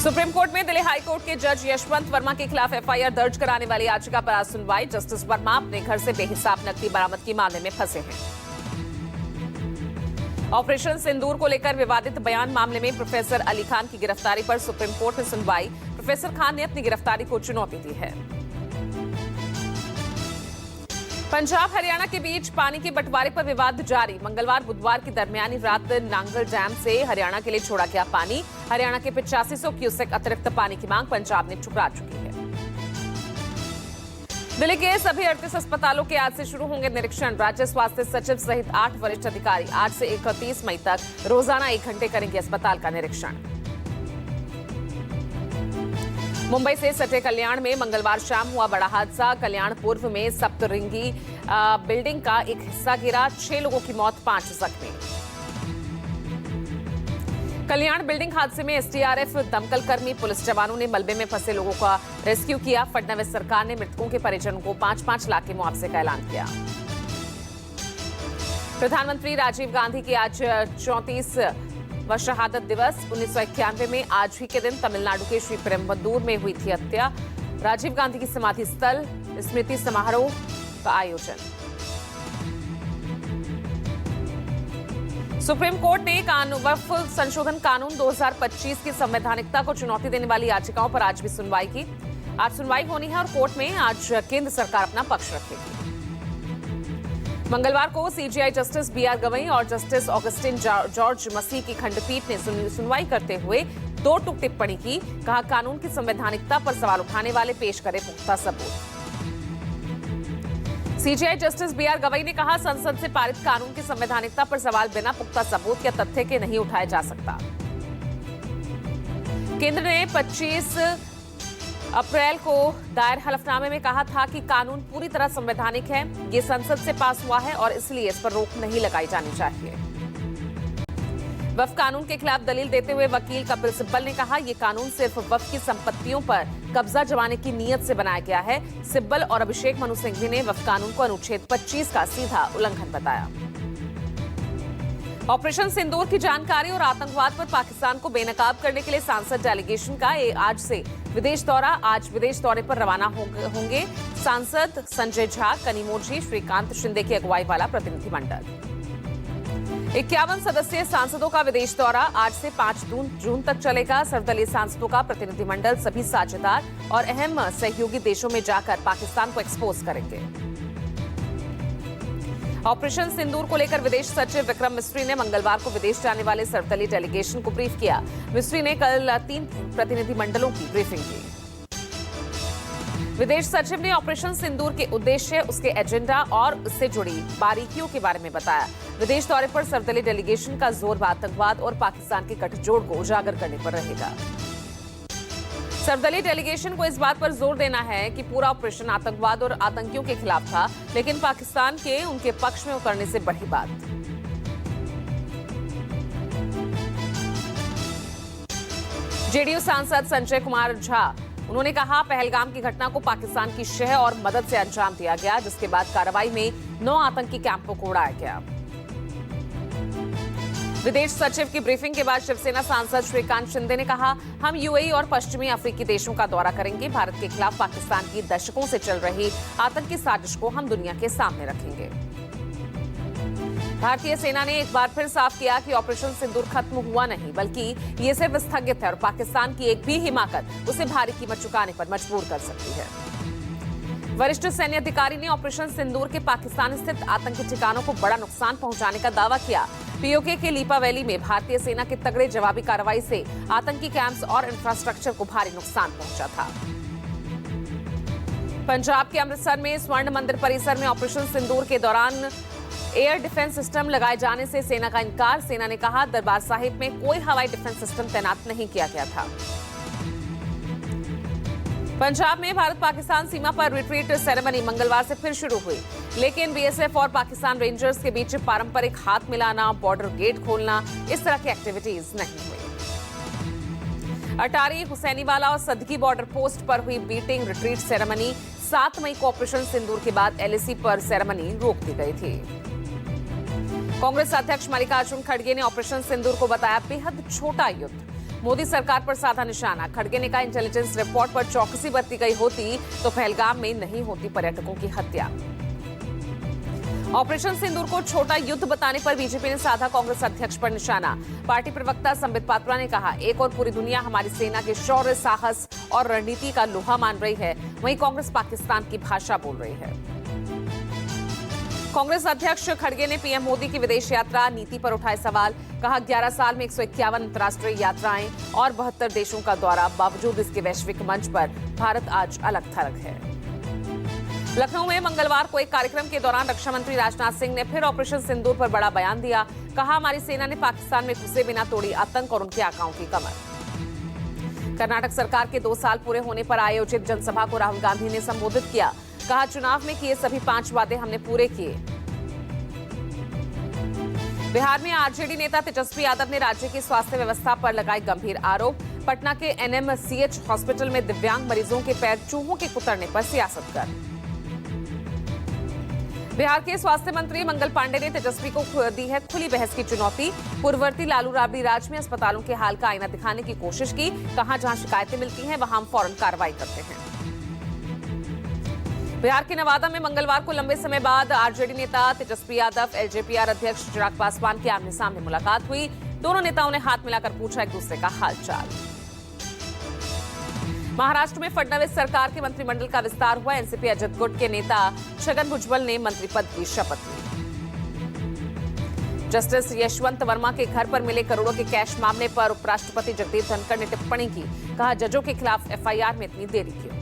Supreme court में Delhi high court के जज यशवंत वर्मा के खिलाफ एफआईआर दर्ज कराने वाली याचिका पर आज सुनवाई। जस्टिस वर्मा अपने घर से बेहिसाब नकदी बरामदगी मामले में फंसे हैं। ऑपरेशन सिंदूर को लेकर विवादित बयान मामले में प्रोफेसर अली खान की गिरफ्तारी पर सुप्रीम कोर्ट में सुनवाई। प्रोफेसर खान ने अपनी गिरफ्तारी को चुनौती दी है। पंजाब हरियाणा के बीच पानी के बंटवारे पर विवाद जारी। मंगलवार बुधवार की दरमियानी रात नांगल डैम से हरियाणा के लिए छोड़ा गया पानी। हरियाणा के 8500 क्यूसेक अतिरिक्त पानी की मांग पंजाब ने ठुकरा चुकी है। दिल्ली के सभी 38 अस्पतालों के आज से शुरू होंगे निरीक्षण। राज्य स्वास्थ्य सचिव सहित 8 वरिष्ठ अधिकारी आज से 31 मई तक रोजाना 1 घंटे करेंगे अस्पताल का निरीक्षण। मुंबई से सटे कल्याण में मंगलवार शाम हुआ बड़ा हादसा। कल्याण पूर्व में सप्तरिंगी बिल्डिंग का एक हिस्सा गिरा, 6 लोगों की मौत, 5 जख्मी। कल्याण बिल्डिंग हादसे में एसडीआरएफ, दमकल कर्मी, पुलिस जवानों ने मलबे में फंसे लोगों का रेस्क्यू किया। फडणवीस सरकार ने मृतकों के परिजनों को 5-5 लाख के मुआवजे का ऐलान किया। प्रधानमंत्री राजीव गांधी की आज 34वां शहादत दिवस। 1991 में आज ही के दिन तमिलनाडु के श्री पेरुम्बदूर में हुई थी हत्या। राजीव गांधी की समाधि स्थल स्मृति समारोह का आयोजन। सुप्रीम कोर्ट ने वक्फ संशोधन कानून 2025 की संवैधानिकता को चुनौती देने वाली याचिकाओं पर आज भी सुनवाई की। आज सुनवाई होनी है और कोर्ट में आज केंद्र सरकार अपना पक्ष रखेगी। मंगलवार को सीजेआई जस्टिस बीआर गवई और जस्टिस ऑगस्टिन जॉर्ज मसीह की खंडपीठ ने सुनवाई करते हुए 2 टूक टिप्पणी की। कहा, कानून की संवैधानिकता पर सवाल उठाने वाले पेश करें पुख्ता सबूत। सीजेआई जस्टिस बीआर गवई ने कहा, संसद से पारित कानून की संवैधानिकता पर सवाल बिना पुख्ता सबूत या तथ्य के नहीं उठाया जा सकता। केंद्र ने 25 अप्रैल को दायर हलफनामे में कहा था कि कानून पूरी तरह संवैधानिक है। ये संसद से पास हुआ है और इसलिए इस पर रोक नहीं लगाई जानी चाहिए। वक्फ कानून के खिलाफ दलील देते हुए वकील कपिल सिब्बल ने कहा, ये कानून सिर्फ वक्फ की संपत्तियों पर कब्जा जमाने की नीयत से बनाया गया है। सिब्बल और अभिषेक मनु सिंघवी ने वक्फ कानून को अनुच्छेद 25 का सीधा उल्लंघन बताया। ऑपरेशन सिंदूर की जानकारी और आतंकवाद पर पाकिस्तान को बेनकाब करने के लिए सांसद डेलीगेशन का आज से विदेश दौरा। आज विदेश दौरे पर रवाना होंगे सांसद संजय झा, कनिमोझी, श्रीकांत शिंदे की अगुवाई वाला प्रतिनिधिमंडल। 51 सदस्यीय सांसदों का विदेश दौरा आज से 5 जून तक चलेगा। सर्वदलीय सांसदों का प्रतिनिधिमंडल सभी साझेदार और अहम सहयोगी देशों में जाकर पाकिस्तान को एक्सपोज करेंगे। ऑपरेशन सिंदूर को लेकर विदेश सचिव विक्रम मिस्री ने मंगलवार को विदेश जाने वाले सर्वदलीय डेलीगेशन को ब्रीफ किया। मिस्री ने कल 3 प्रतिनिधिमंडलों की ब्रीफिंग की। विदेश सचिव ने ऑपरेशन सिंदूर के उद्देश्य, उसके एजेंडा और उससे जुड़ी बारीकियों के बारे में बताया। विदेश दौरे पर सर्वदलीय डेलीगेशन का जोर आतंकवाद और पाकिस्तान के गठजोड़ को उजागर करने पर रहेगा। सर्वदलीय डेलीगेशन को इस बात पर जोर देना है कि पूरा ऑपरेशन आतंकवाद और आतंकियों के खिलाफ था, लेकिन पाकिस्तान के उनके पक्ष में उतरने से बढ़ी बात। जेडीयू सांसद संजय कुमार झा, उन्होंने कहा, पहलगाम की घटना को पाकिस्तान की शह और मदद से अंजाम दिया गया, जिसके बाद कार्रवाई में 9 आतंकी कैंपों को उड़ाया गया। विदेश सचिव की ब्रीफिंग के बाद शिवसेना सांसद श्रीकांत शिंदे ने कहा, हम यूएई और पश्चिमी अफ्रीकी देशों का दौरा करेंगे। भारत के खिलाफ पाकिस्तान की दशकों से चल रही आतंकी साजिश को हम दुनिया के सामने रखेंगे। भारतीय सेना ने एक बार फिर साफ किया कि ऑपरेशन सिंदूर खत्म हुआ नहीं, बल्कि ये सिर्फ स्थगित है और पाकिस्तान की एक भी हिमाकत उसे भारी कीमत चुकाने पर मजबूर कर सकती है। वरिष्ठ सैन्य अधिकारी ने ऑपरेशन सिंदूर के पाकिस्तान स्थित आतंकी ठिकानों को बड़ा नुकसान पहुंचाने का दावा किया। पीओके के लीपा वैली में भारतीय सेना की तगड़े जवाबी कार्रवाई से आतंकी कैंप्स और इंफ्रास्ट्रक्चर को भारी नुकसान पहुंचा था। पंजाब के अमृतसर में स्वर्ण मंदिर परिसर में ऑपरेशन सिंदूर के दौरान एयर डिफेंस सिस्टम लगाए जाने से सेना का इनकार। सेना ने कहा, दरबार साहिब में कोई हवाई डिफेंस सिस्टम तैनात नहीं किया गया था। पंजाब में भारत पाकिस्तान सीमा पर रिट्रीट सेरेमनी मंगलवार से फिर शुरू हुई, लेकिन बीएसएफ और पाकिस्तान रेंजर्स के बीच पारंपरिक हाथ मिलाना, बॉर्डर गेट खोलना, इस तरह की एक्टिविटीज नहीं हुई। अटारी, हुसैनीवाला और सदकी बॉर्डर पोस्ट पर हुई बीटिंग रिट्रीट सेरेमनी। 7 मई को ऑपरेशन सिंदूर के बाद एलएसी पर सेरेमनी रोक दी गई थी। कांग्रेस अध्यक्ष मल्लिकार्जुन खड़गे ने ऑपरेशन सिंदूर को बताया बेहद छोटा युद्ध। मोदी सरकार पर साधा निशाना। खड़गे ने कहा, इंटेलिजेंस रिपोर्ट पर चौकसी बरती गई होती तो पहलगाम में नहीं होती पर्यटकों की हत्या। ऑपरेशन सिंदूर को छोटा युद्ध बताने पर बीजेपी ने साधा कांग्रेस अध्यक्ष पर निशाना। पार्टी प्रवक्ता संबित पात्रा ने कहा, एक और पूरी दुनिया हमारी सेना के शौर्य, साहस और रणनीति का लोहा मान रही है, वहीं कांग्रेस पाकिस्तान की भाषा बोल रही है। कांग्रेस अध्यक्ष खड़गे ने पीएम मोदी की विदेश यात्रा नीति पर उठाए सवाल। कहा, 11 साल में 151 अंतर्राष्ट्रीय यात्राएं और 72 देशों का दौरा, बावजूद इसके वैश्विक मंच पर भारत आज अलग थलग है। लखनऊ में मंगलवार को एक कार्यक्रम के दौरान रक्षा मंत्री राजनाथ सिंह ने फिर ऑपरेशन सिंदूर पर बड़ा बयान दिया। कहा, हमारी सेना ने पाकिस्तान में घुसे बिना तोड़ी आतंक और उनके आकाओं की कमर। कर्नाटक सरकार के 2 साल पूरे होने पर आयोजित जनसभा को राहुल गांधी ने संबोधित किया। कहा, चुनाव में किए सभी 5 वादे हमने पूरे किए। बिहार में आरजेडी नेता तेजस्वी यादव ने राज्य की स्वास्थ्य व्यवस्था पर लगाए गंभीर आरोप। पटना के एनएमसीएच हॉस्पिटल में दिव्यांग मरीजों के पैर चूहों के कुतरने पर सियासत कर। बिहार के स्वास्थ्य मंत्री मंगल पांडे ने तेजस्वी को दी है खुली बहस की चुनौती। पूर्ववर्ती लालू राबड़ी राज में अस्पतालों के हाल का आईना दिखाने की कोशिश की। कहा, जहां शिकायतें मिलती हैं वहां हम फौरन कार्रवाई करते हैं। बिहार के नवादा में मंगलवार को लंबे समय बाद आरजेडी नेता तेजस्वी यादव, एलजेपीआर अध्यक्ष चिराग पासवान की आमने सामने मुलाकात हुई। दोनों नेताओं ने हाथ मिलाकर पूछा एक दूसरे का हालचाल। महाराष्ट्र में फडणवीस सरकार के मंत्रिमंडल का विस्तार हुआ। एनसीपी अजित गुट के नेता छगन भुजबल ने मंत्री पद की शपथ ली। जस्टिस यशवंत वर्मा के घर पर मिले करोड़ों के कैश मामले पर उपराष्ट्रपति जगदीप धनखड़ ने टिप्पणी की। कहा, जजों के खिलाफ एफआईआर में इतनी देरी क्यों।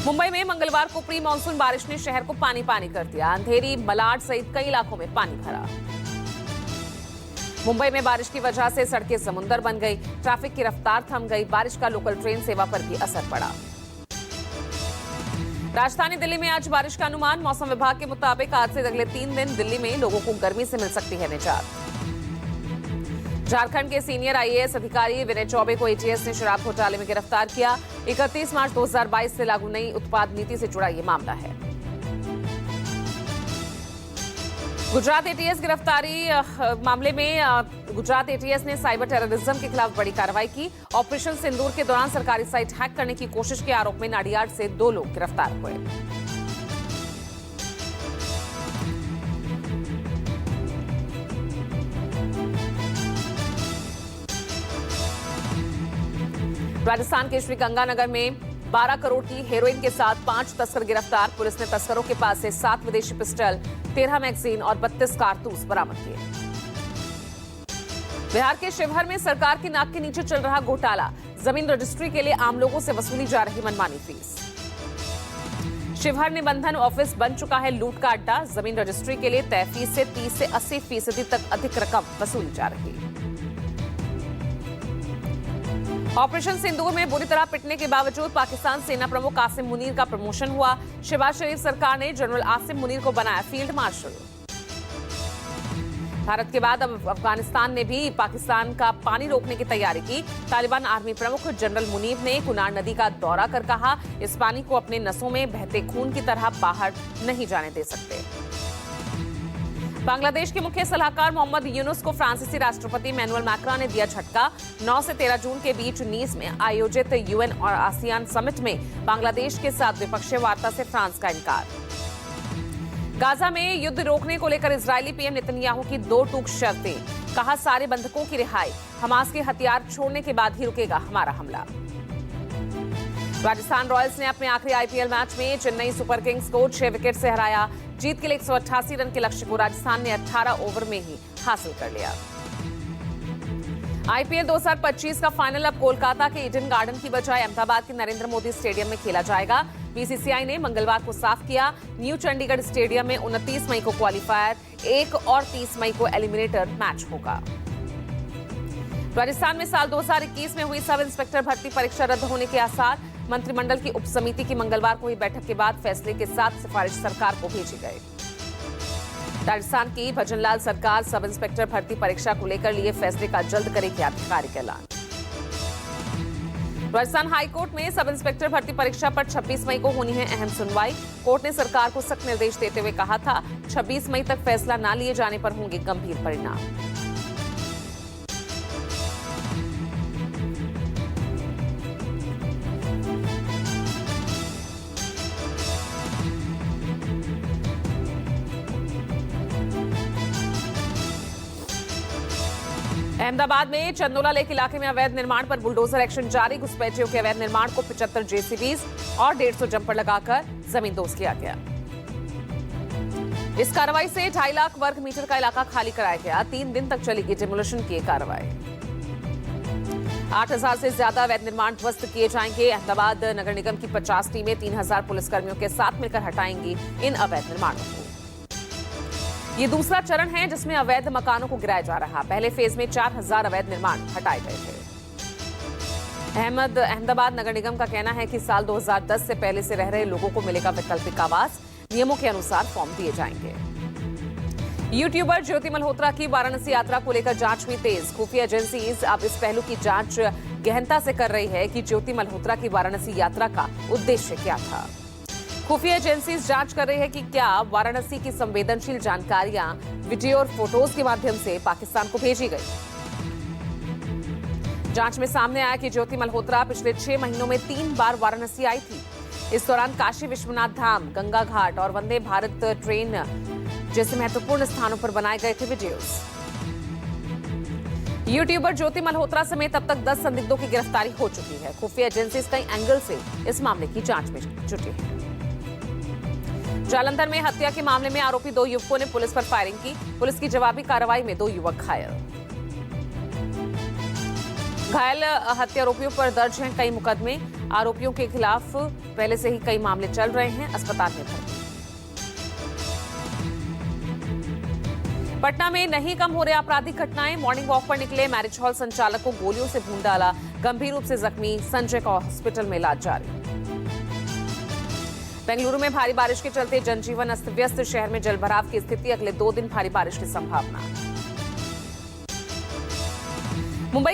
मुंबई में मंगलवार को प्री मानसून बारिश ने शहर को पानी पानी कर दिया। अंधेरी, मलाड सहित कई इलाकों में पानी भरा। मुंबई में बारिश की वजह से सड़कें समुंदर बन गई। ट्रैफिक की रफ्तार थम गई। बारिश का लोकल ट्रेन सेवा पर भी असर पड़ा। राजधानी दिल्ली में आज बारिश का अनुमान। मौसम विभाग के मुताबिक आज से अगले 3 दिन दिल्ली में लोगों को गर्मी से मिल सकती है निजात। झारखंड के सीनियर आईएएस अधिकारी विनय चौबे को एटीएस ने शराब घोटाले में गिरफ्तार किया। 31 मार्च 2022 से लागू नई उत्पाद नीति से जुड़ा ये मामला है। गुजरात एटीएस गिरफ्तारी मामले में गुजरात एटीएस ने साइबर टेररिज्म के खिलाफ बड़ी कार्रवाई की। ऑपरेशन सिंदूर के दौरान सरकारी साइट हैक करने की कोशिश के आरोप में नाडियाड से 2 लोग गिरफ्तार हुए। राजस्थान के श्री गंगानगर में 12 करोड़ की हेरोइन के साथ 5 तस्कर गिरफ्तार। पुलिस ने तस्करों के पास से 7 विदेशी पिस्टल, 13 मैगजीन और 32 कारतूस बरामद किए। बिहार के शिवहर में सरकार की नाक के नीचे चल रहा घोटाला। जमीन रजिस्ट्री के लिए आम लोगों से वसूली जा रही मनमानी फीस। शिवहर निबंधन ऑफिस बन चुका है लूट का अड्डा। जमीन रजिस्ट्री के लिए तय फीस से 30 से 80% तक अधिक रकम वसूली जा रही है। ऑपरेशन सिंदूर में बुरी तरह पिटने के बावजूद पाकिस्तान सेना प्रमुख आसिम मुनीर का प्रमोशन हुआ। शहबाज शरीफ सरकार ने जनरल आसिम मुनीर को बनाया फील्ड मार्शल। भारत के बाद अब अफगानिस्तान ने भी पाकिस्तान का पानी रोकने की तैयारी की। तालिबान आर्मी प्रमुख जनरल मुनीब ने कुनार नदी का दौरा कर कहा, इस पानी को अपने नसों में बहते खून की तरह बाहर नहीं जाने दे सकते। बांग्लादेश के मुख्य सलाहकार मोहम्मद यूनुस को फ्रांसीसी राष्ट्रपति मैनुअल मैक्रों ने दिया झटका। 9 से 13 जून के बीच नीस में आयोजित यूएन और आसियान समिट में बांग्लादेश के साथ द्विपक्षीय वार्ता से फ्रांस का इनकार। गाजा में युद्ध रोकने को लेकर इजरायली पीएम नेतन्याहू की 2 टूक शर्तें। कहा, सारे बंधकों की रिहाई, हमास के हथियार छोड़ने के बाद ही रुकेगा हमारा हमला। राजस्थान रॉयल्स ने अपने आखिरी आईपीएल मैच में चेन्नई सुपर किंग्स को 6 विकेट से हराया। जीत के लिए 188 रन के लक्ष्य को राजस्थान ने 18 ओवर में ही हासिल कर लिया। आईपीएल 2025 का फाइनल अब कोलकाता के ईडन गार्डन की बजाय अहमदाबाद के नरेंद्र मोदी स्टेडियम में खेला जाएगा। बीसीसीआई ने मंगलवार को साफ किया, न्यू चंडीगढ़ स्टेडियम में 29 मई को क्वालिफायर, 1 और 30 मई को एलिमिनेटर मैच होगा। राजस्थान में साल 2021 में हुई सब इंस्पेक्टर भर्ती परीक्षा रद्द होने के आसार। मंत्रिमंडल की उपसमिति की मंगलवार को हुई बैठक के बाद फैसले के साथ सिफारिश सरकार को भेजी गई। राजस्थान की भजनलाल सरकार सब इंस्पेक्टर भर्ती परीक्षा को लेकर लिए फैसले का जल्द करेगी आधिकारिक ऐलान। राजस्थान हाईकोर्ट में सब इंस्पेक्टर भर्ती परीक्षा पर 26 मई को होनी है अहम सुनवाई। कोर्ट ने सरकार को सख्त निर्देश देते हुए कहा था, 26 मई तक फैसला न लिए जाने पर होंगे गंभीर परिणाम। अहमदाबाद में चंदोला लेक इलाके में अवैध निर्माण पर बुलडोजर एक्शन जारी। घुसपैठियों के अवैध निर्माण को 75 जेसीबीज और 150 जंपर लगाकर जमींदोज किया गया। इस कार्रवाई से 2.5 लाख वर्ग मीटर का इलाका खाली कराया गया। 3 दिन तक चलेगी डिमोलिशन की कार्रवाई। 8,000 से ज्यादा अवैध निर्माण ध्वस्त किए जाएंगे। अहमदाबाद नगर निगम की 50 टीमें 3,000 पुलिसकर्मियों के साथ मिलकर हटाएंगी इन अवैध निर्माणों को। ये दूसरा चरण है जिसमें अवैध मकानों को गिराया जा रहा। पहले फेज में 4,000 अवैध निर्माण हटाए गए थे। अहमदाबाद नगर निगम का कहना है कि साल 2010 से पहले से रह रहे लोगों को मिलेगा वैकल्पिक आवास। नियमों के अनुसार फॉर्म दिए जाएंगे। यूट्यूबर ज्योति मल्होत्रा की वाराणसी यात्रा को लेकर जांच में तेज। खुफिया एजेंसीज अब इस पहलू की जांच गहनता से कर रही है कि ज्योति मल्होत्रा की वाराणसी यात्रा का उद्देश्य क्या था। खुफिया एजेंसीज जांच कर रही है कि क्या वाराणसी की संवेदनशील जानकारियां वीडियो और फोटोज के माध्यम से पाकिस्तान को भेजी गई। जांच में सामने आया कि ज्योति मल्होत्रा पिछले 6 महीनों में 3 बार वाराणसी आई थी। इस दौरान काशी विश्वनाथ धाम, गंगा घाट और वंदे भारत ट्रेन जैसे महत्वपूर्ण स्थानों पर बनाए गए थे वीडियोज। यूट्यूबर ज्योति मल्होत्रा समेत अब तक 10 संदिग्धों की गिरफ्तारी हो चुकी है। खुफिया एजेंसीज कई एंगल से इस मामले की जांच में जुटी है। जालंधर में हत्या के मामले में आरोपी 2 युवकों ने पुलिस पर फायरिंग की। पुलिस की जवाबी कार्रवाई में 2 युवक घायल। घायल हत्यारोपियों पर दर्ज हैं कई मुकदमे। आरोपियों के खिलाफ पहले से ही कई मामले चल रहे हैं। अस्पताल में भर्ती। पटना में नहीं कम हो रहे आपराधिक घटनाएं। मॉर्निंग वॉक पर निकले मैरिज हॉल संचालक को गोलियों से भून डाला। गंभीर रूप से जख्मी संजय का हॉस्पिटल में इलाज जारी। बेंगलुरु में भारी बारिश के चलते जनजीवन अस्त व्यस्त। शहर में जलभराव की स्थिति। अगले 2 दिन भारी बारिश की संभावना।